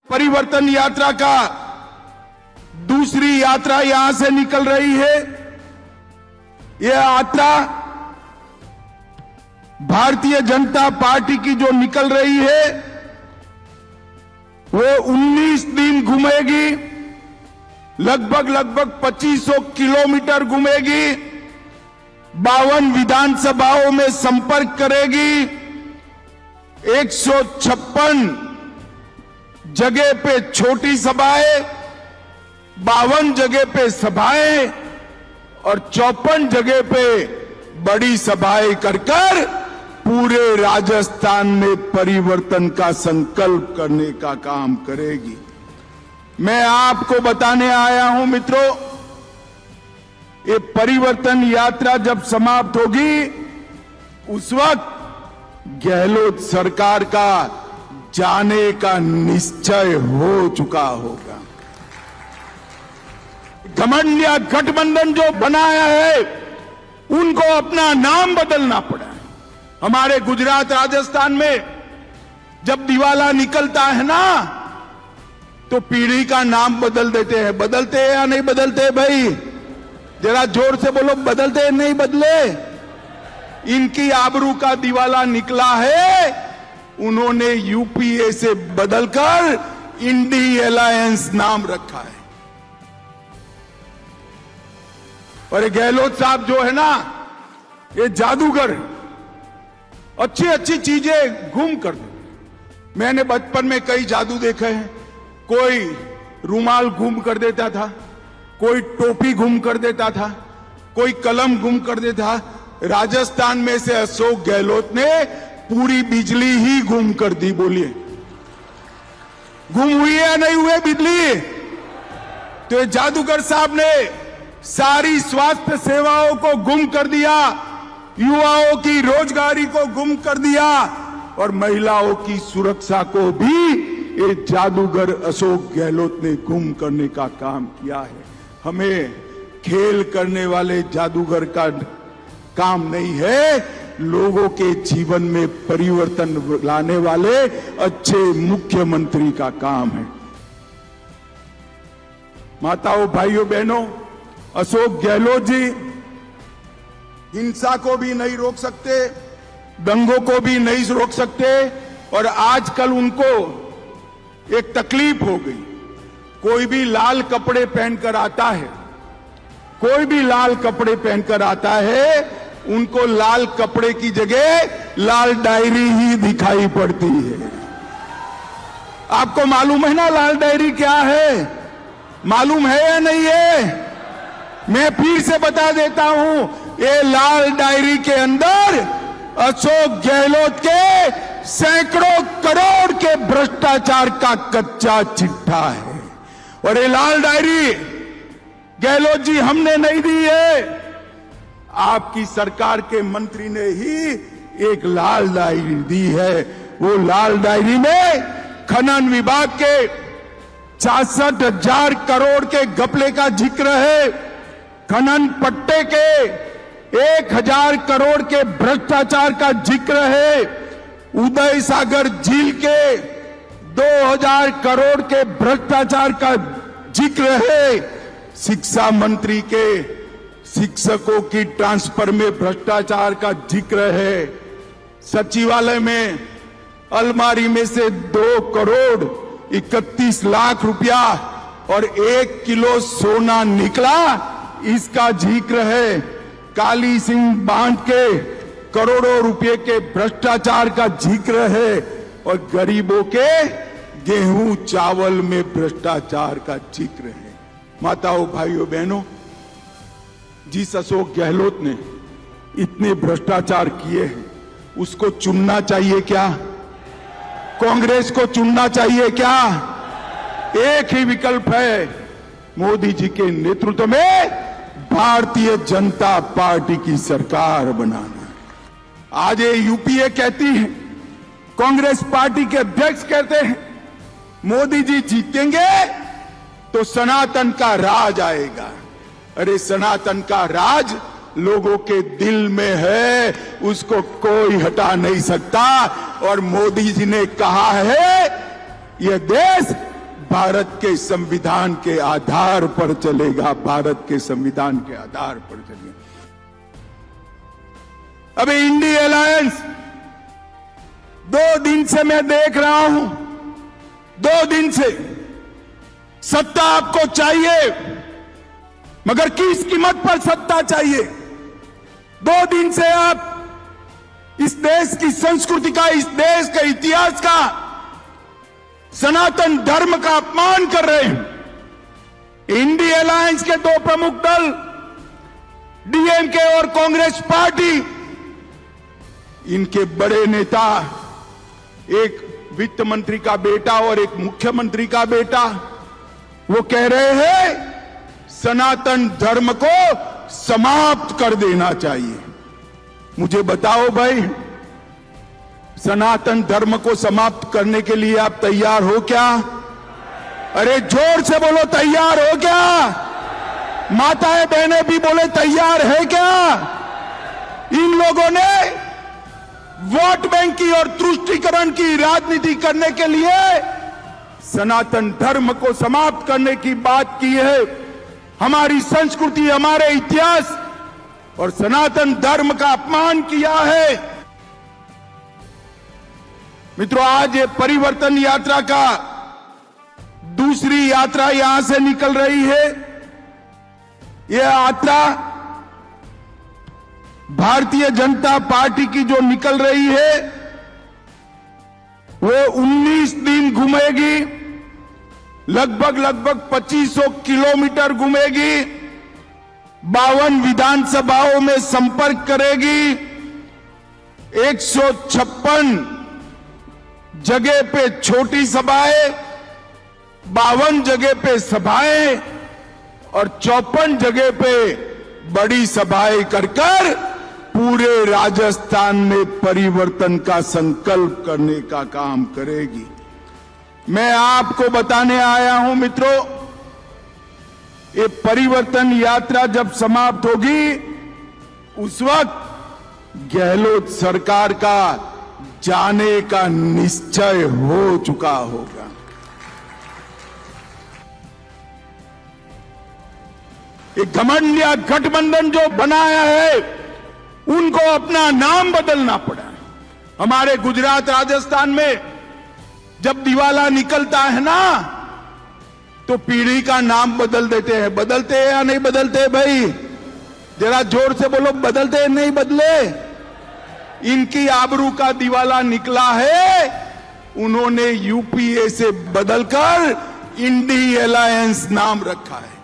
परिवर्तन यात्रा का दूसरी यात्रा यहां से निकल रही है। यह यात्रा भारतीय जनता पार्टी की जो निकल रही है वो 19 दिन घूमेगी, लगभग 2500 किलोमीटर घूमेगी, 52 विधानसभाओं में संपर्क करेगी, 156 जगह पे छोटी सभाएं, 52 जगह पे सभाएं और 54 जगह पे बड़ी सभाएं कर पूरे राजस्थान में परिवर्तन का संकल्प करने का काम करेगी। मैं आपको बताने आया हूं मित्रों, ये परिवर्तन यात्रा जब समाप्त होगी उस वक्त गहलोत सरकार का जाने का निश्चय हो चुका होगा। घमंड या गठबंधन जो बनाया है उनको अपना नाम बदलना पड़ा। हमारे गुजरात राजस्थान में जब दिवाला निकलता है ना तो पीढ़ी का नाम बदल देते हैं। बदलते हैं या नहीं बदलते भाई? जरा जोर से बोलो, बदलते हैं नहीं बदले? इनकी आबरू का दिवाला निकला है, उन्होंने यूपीए से बदलकर इंडी अलायंस नाम रखा है। और ये गहलोत साहब जो है ना, ये जादूगर अच्छी अच्छी चीजें गुम कर देते। मैंने बचपन में कई जादू देखे हैं। कोई रुमाल गुम कर देता था, कोई टोपी गुम कर देता था, कोई कलम गुम कर देता। राजस्थान में से अशोक गहलोत ने पूरी बिजली ही गुम कर दी। बोलिए, गुम हुई है या नहीं हुई बिजली? तो ये जादूगर साहब ने सारी स्वास्थ्य सेवाओं को गुम कर दिया, युवाओं की रोजगारी को गुम कर दिया और महिलाओं की सुरक्षा को भी ये जादूगर अशोक गहलोत ने गुम करने का काम किया है। हमें खेल करने वाले जादूगर का काम नहीं है, लोगों के जीवन में परिवर्तन लाने वाले अच्छे मुख्यमंत्री का काम है। माताओं, भाइयों, बहनों, अशोक गहलोत जी हिंसा को भी नहीं रोक सकते, दंगों को भी नहीं रोक सकते और आजकल उनको एक तकलीफ हो गई। कोई भी लाल कपड़े पहनकर आता है, कोई भी लाल कपड़े पहनकर आता है, उनको लाल कपड़े की जगह लाल डायरी ही दिखाई पड़ती है। आपको मालूम है ना लाल डायरी क्या है? मालूम है या नहीं है? मैं फिर से बता देता हूं, ये लाल डायरी के अंदर अशोक गहलोत के सैकड़ों करोड़ के भ्रष्टाचार का कच्चा चिट्ठा है। और ये लाल डायरी गहलोत जी हमने नहीं दी है, आपकी सरकार के मंत्री ने ही एक लाल डायरी दी है। वो लाल डायरी में खनन विभाग के 66,000 करोड़ के घपले का जिक्र है, खनन पट्टे के 1,000 करोड़ के भ्रष्टाचार का जिक्र है, उदय सागर झील के 2,000 करोड़ के भ्रष्टाचार का जिक्र है, शिक्षा मंत्री के शिक्षकों की ट्रांसफर में भ्रष्टाचार का जिक्र है, सचिवालय में अलमारी में से 2 करोड़ 31 लाख रुपया और 1 किलो सोना निकला, इसका जिक्र है, काली सिंह बांध के करोड़ों रुपए के भ्रष्टाचार का जिक्र है और गरीबों के गेहूं चावल में भ्रष्टाचार का जिक्र है। माताओं, भाइयों, बहनों, जिस अशोक गहलोत ने इतने भ्रष्टाचार किए हैं उसको चुनना चाहिए क्या? कांग्रेस को चुनना चाहिए क्या? एक ही विकल्प है, मोदी जी के नेतृत्व में भारतीय जनता पार्टी की सरकार बनाना। आज ये यूपीए कहती है, कांग्रेस पार्टी के अध्यक्ष कहते हैं मोदी जी जीतेंगे तो सनातन का राज आएगा। अरे सनातन का राज लोगों के दिल में है, उसको कोई हटा नहीं सकता। और मोदी जी ने कहा है यह देश भारत के संविधान के आधार पर चलेगा, भारत के संविधान के आधार पर चलेगा। अभी इंडी अलायंस 2 दिन से मैं देख रहा हूं, 2 दिन से सत्ता आपको चाहिए, मगर किस कीमत पर सत्ता चाहिए? 2 दिन से आप इस देश की संस्कृति का, इस देश के इतिहास का, सनातन धर्म का अपमान कर रहे हैं। इंडी अलायंस के 2 प्रमुख दल डीएमके और कांग्रेस पार्टी, इनके बड़े नेता, एक वित्त मंत्री का बेटा और एक मुख्यमंत्री का बेटा, वो कह रहे हैं सनातन धर्म को समाप्त कर देना चाहिए। मुझे बताओ भाई, सनातन धर्म को समाप्त करने के लिए आप तैयार हो क्या? अरे जोर से बोलो, तैयार हो क्या? माताएं बहनें भी बोले तैयार है क्या? इन लोगों ने वोट बैंक की और तुष्टीकरण की राजनीति करने के लिए सनातन धर्म को समाप्त करने की बात की है। हमारी संस्कृति, हमारे इतिहास और सनातन धर्म का अपमान किया है। मित्रों, आज ये परिवर्तन यात्रा का दूसरी यात्रा यहां से निकल रही है। यह यात्रा भारतीय जनता पार्टी की जो निकल रही है, वो 19 दिन घूमेगी, लगभग 2500 किलोमीटर घूमेगी, 52 विधानसभाओं में संपर्क करेगी, 156 जगह पे छोटी सभाएं, 52 जगह पे सभाएं और 54 जगह पे बड़ी सभाएं कर पूरे राजस्थान में परिवर्तन का संकल्प करने का काम करेगी। मैं आपको बताने आया हूं मित्रों, ये परिवर्तन यात्रा जब समाप्त होगी, उस वक्त गहलोत सरकार का जाने का निश्चय हो चुका होगा। एक घमंड या गठबंधन जो बनाया है, उनको अपना नाम बदलना पड़ा। हमारे गुजरात, राजस्थान में जब दिवाला निकलता है ना, तो पीढ़ी का नाम बदल देते हैं। बदलते हैं या नहीं बदलते भाई? जरा जोर से बोलो, बदलते हैं नहीं बदले? इनकी आबरू का दिवाला निकला है, उन्होंने यूपीए से बदलकर इंडी अलायंस नाम रखा है।